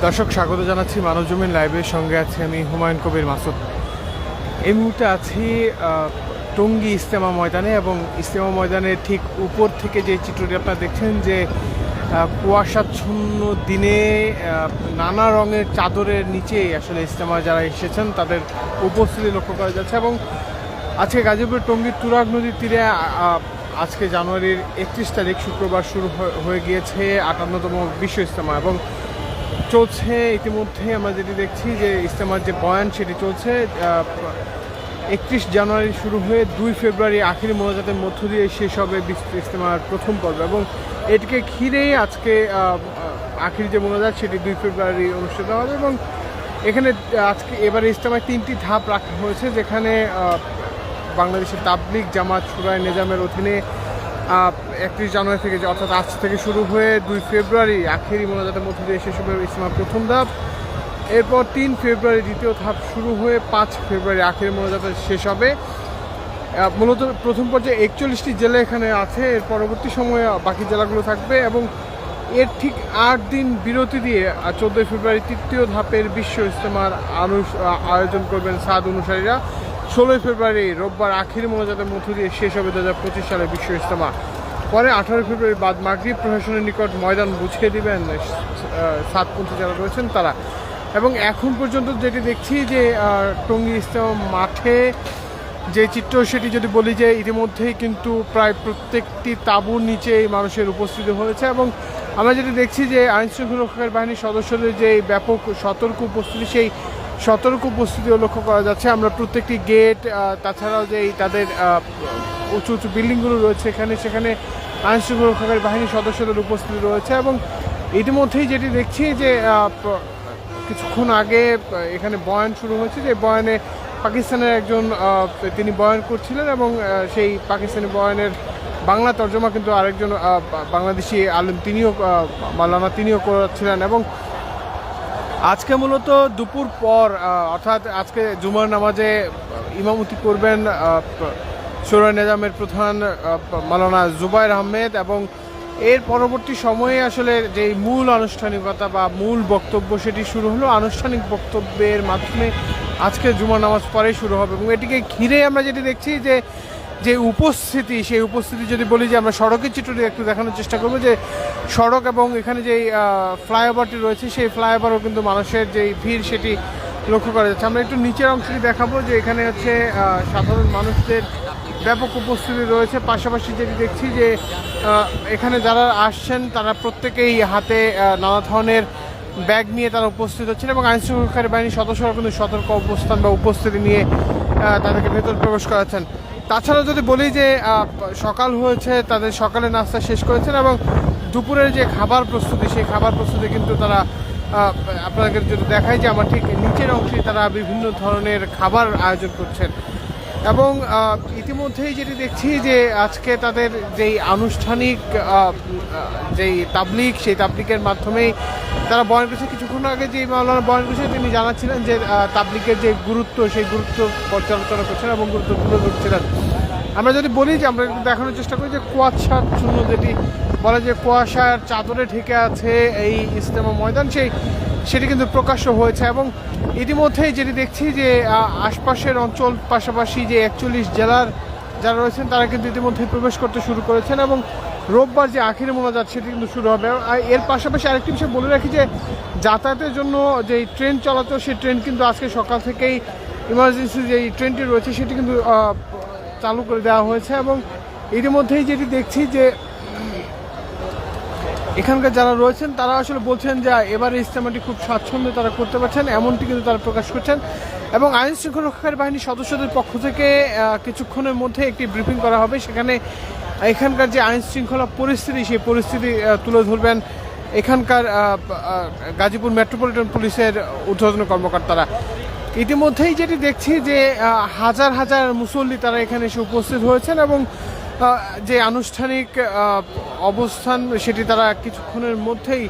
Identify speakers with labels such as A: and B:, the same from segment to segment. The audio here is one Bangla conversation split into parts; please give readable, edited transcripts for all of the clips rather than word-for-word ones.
A: দর্শক স্বাগত জানাচ্ছি মানবজমিন লাইভের সঙ্গে আছি আমি হুমায়ুন কবির মাসুদ। এই মুহূর্তে আছি টঙ্গী ইজতেমা ময়দানে এবং ইজতেমা ময়দানের ঠিক উপর থেকে যে চিত্রটি আপনারা দেখছেন যে কুয়াশাচ্ছন্ন দিনে নানা রঙের চাদরের নিচেই আসলে ইজতেমা যারা এসেছেন তাদের উপস্থিতি লক্ষ্য করা যাচ্ছে। এবং আজকে গাজীপুর টঙ্গীর তুরাগ নদীর তীরে আজকে জানুয়ারির 31 তারিখ শুক্রবার শুরু হয়ে গিয়েছে 58তম বিশ্ব ইজতেমা এবং চলছে ইতিমধ্যে আমরা যেটি দেখছি যে ইজতেমার যে বয়ান সেটি চলছে 31 জানুয়ারি শুরু হয়ে 2 ফেব্রুয়ারি আখিরি মোনাজাতের মধ্য দিয়ে শেষ হবে ইজতেমার প্রথম পর্ব এবং এটিকে ঘিরেই আজকে আখিরি যে মোনাজাত সেটি 2 ফেব্রুয়ারি অনুষ্ঠিত হবে। এবং এখানে আজকে এবারে ইজতেমায় 3টি ধাপ রাখা হয়েছে, যেখানে বাংলাদেশের তাবলিগ জামাত শুরায়ে নিজামের অধীনে 31 জানুয়ারি থেকে অর্থাৎ আজ থেকে শুরু হয়ে 2 ফেব্রুয়ারি আখেরি মোনাজাতের মধ্যে দিয়ে শেষ হবে ইজতেমার প্রথম ধাপ। এরপর 3 ফেব্রুয়ারি দ্বিতীয় ধাপ শুরু হয়ে 5 ফেব্রুয়ারি আখেরি মোনাজাতে শেষ হবে। মূলত প্রথম পর্যায়ে 41টি জেলা এখানে আছে, এর পরবর্তী সময়ে বাকি জেলাগুলো থাকবে এবং এর ঠিক 8 দিন বিরতি দিয়ে 14 ফেব্রুয়ারি তৃতীয় ধাপের বিশ্ব ইজতেমার আয়োজন করবেন সাদ অনুসারীরা। 16 ফেব্রুয়ারি রোববার আখিরি মোনাজাতের মধ্য দিয়ে শেষ হবে 2025 সালের বিশ্ব ইজতেমা। পরে 18 ফেব্রুয়ারি বাদ মাগরিব প্রশাসনের নিকট ময়দান বুঝিয়ে দিবেন সাতপন্থী যারা রয়েছেন তারা। এবং এখন পর্যন্ত যেটি দেখছি যে টঙ্গী ইজতেমা মাঠে যে চিত্র সেটি যদি বলি যে ইতিমধ্যেই কিন্তু প্রায় প্রত্যেকটি তাঁবুর নিচেই মানুষের উপস্থিতি হয়েছে এবং আমরা যেটি দেখছি যে আইনশৃঙ্খলা রক্ষাকারী বাহিনীর সদস্যদের যে ব্যাপক সতর্ক উপস্থিতি সেই সতর্ক উপস্থিতিও লক্ষ্য করা যাচ্ছে। আমরা প্রত্যেকটি গেট তাছাড়াও যে তাদের উঁচু উঁচু বিল্ডিংগুলো রয়েছে সেখানে আইনশৃঙ্খলা রক্ষাকারী বাহিনীর সদস্যদের উপস্থিতি রয়েছে এবং ইতিমধ্যেই যেটি দেখছি যে কিছুক্ষণ আগে এখানে বয়ান শুরু হয়েছে, যে বয়ানে পাকিস্তানের একজন তিনি বয়ান করছিলেন এবং সেই পাকিস্তানি বয়ানের বাংলা তর্জমা কিন্তু আরেকজন বাংলাদেশি আলেম তিনিও করাচ্ছিলেন। এবং আজকে মূলত দুপুর পর অর্থাৎ আজকে জুমার নামাজে ইমামতি করবেন শুরায়ে নিজামের প্রধান মাওলানা জুবায়ের আহমেদ এবং এর পরবর্তী সময়ে আসলে যে মূল আনুষ্ঠানিকতা বা মূল বক্তব্য সেটি শুরু হলো। আনুষ্ঠানিক বক্তব্যের মাধ্যমে আজকে জুমার নামাজ পরেই শুরু হবে এবং এটিকে ঘিরে আমরা যেটি দেখছি যে উপস্থিতি সেই উপস্থিতি যদি বলি যে আমরা সড়কের চিত্রটি একটু দেখানোর চেষ্টা করবো, যে সড়ক এবং এখানে যেই ফ্লাইওভারটি রয়েছে সেই ফ্লাইওভারও কিন্তু মানুষের যেই ভিড় সেটি লক্ষ্য করা যাচ্ছে। আমরা একটু নিচের অংশটি দেখাবো যে এখানে হচ্ছে সাধারণ মানুষদের ব্যাপক উপস্থিতি রয়েছে। পাশাপাশি যেটি দেখছি যে এখানে যারা আসছেন তারা প্রত্যেকেই হাতে নানা ধরনের ব্যাগ নিয়ে তারা উপস্থিত হচ্ছেন এবং আইনশৃঙ্খলা বাহিনীর সদস্যরা কিন্তু সতর্ক অবস্থান বা উপস্থিতি নিয়ে তাদেরকে ভেতর প্রবেশ করাচ্ছেন। তাছাড়া যদি বলি যে সকাল হয়েছে, তাদের সকালের নাস্তা শেষ করেছেন এবং দুপুরের যে খাবার প্রস্তুতি সেই খাবার প্রস্তুতি কিন্তু তারা আপনাদের যদি দেখায় যে আমার ঠিক নিচের অংশে তারা বিভিন্ন ধরনের খাবার আয়োজন করছেন। এবং ইতিমধ্যেই যেটি দেখছি যে আজকে তাদের যেই আনুষ্ঠানিক যেই তাবলিগ সেই তাবলিগের মাধ্যমেই তারা বয়ান করেছে। কিছুক্ষণ আগে যে মাওলানা বয়ান করেছে তিনি জানাচ্ছিলেন যে তাবলিগের যে গুরুত্ব সেই গুরুত্ব পর্যালোচনা করছেন এবং গুরুত্ব তুলে ধরছিলেন। আমরা যদি বলি যে আমরা দেখানোর চেষ্টা করি যে কুয়াশাচ্ছন্ন যেটি বলে যে কুয়াশার চাদরে ঢেকে আছে এই ইজতেমা ময়দান সেটি কিন্তু প্রকাশ্য হয়েছে এবং ইতিমধ্যেই যেটি দেখছি যে আশপাশের অঞ্চল পাশাপাশি যে 41 জেলার যারা রয়েছেন তারা কিন্তু ইতিমধ্যে প্রবেশ করতে শুরু করেছেন এবং রোববার যে আখিরি মোনাজাত সেটি কিন্তু শুরু হবে। এর পাশাপাশি আরেকটি বিষয় বলে রাখি যে যাতায়াতের জন্য যে ট্রেন চলাচল সেই ট্রেন কিন্তু আজকে সকাল থেকেই ইমার্জেন্সি যেই ট্রেনটি রয়েছে সেটি কিন্তু চালু করে দেওয়া হয়েছে এবং ইতিমধ্যেই যেটি দেখছি যে এখানকার যারা রয়েছেন তারা আসলে বলছেন যে এবারে ইজতেমাটি খুব স্বাচ্ছন্দ্যে তারা করতে পারছেন, এমনটি কিন্তু তারা প্রকাশ করছেন। এবং আইন শৃঙ্খলা রক্ষাকারী বাহিনীর সদস্যদের পক্ষ থেকে কিছুক্ষণের মধ্যে একটি ব্রিফিং করা হবে, সেখানে এখানকার যে আইন শৃঙ্খলা পরিস্থিতি সেই পরিস্থিতি তুলে ধরবেন এখানকার গাজীপুর মেট্রোপলিটন পুলিশের ঊর্ধ্বতন কর্মকর্তারা। ইতিমধ্যেই যেটি দেখছি যে হাজার হাজার মুসল্লি তারা এখানে এসে উপস্থিত হয়েছেন এবং যে আনুষ্ঠানিক অবস্থান সেটি তারা কিছুক্ষণের মধ্যেই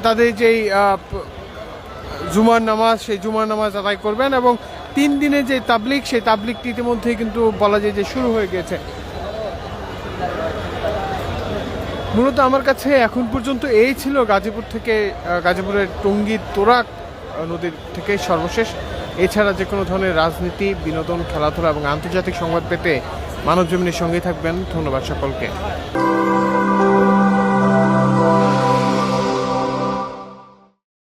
A: তাদের যেই জুমার নামাজ সেই জুমার নামাজ আদায় করবেন এবং 3 দিনের যে তাবলিগ সেই তাবলিগটি ইতিমধ্যেই কিন্তু বলা যায় যে শুরু হয়ে গেছে। মূলত আমার কাছে এখন পর্যন্ত এই ছিল গাজীপুর থেকে গাজীপুরের টঙ্গী তুরাগ নদীর থেকে সর্বশেষ। এছাড়া যে কোনো ধরনের রাজনীতি, বিনোদন, খেলাধুলা এবং আন্তর্জাতিক সংবাদ পেতে মানবজমিনের সঙ্গেই থাকবেন। ধন্যবাদ সকলকে।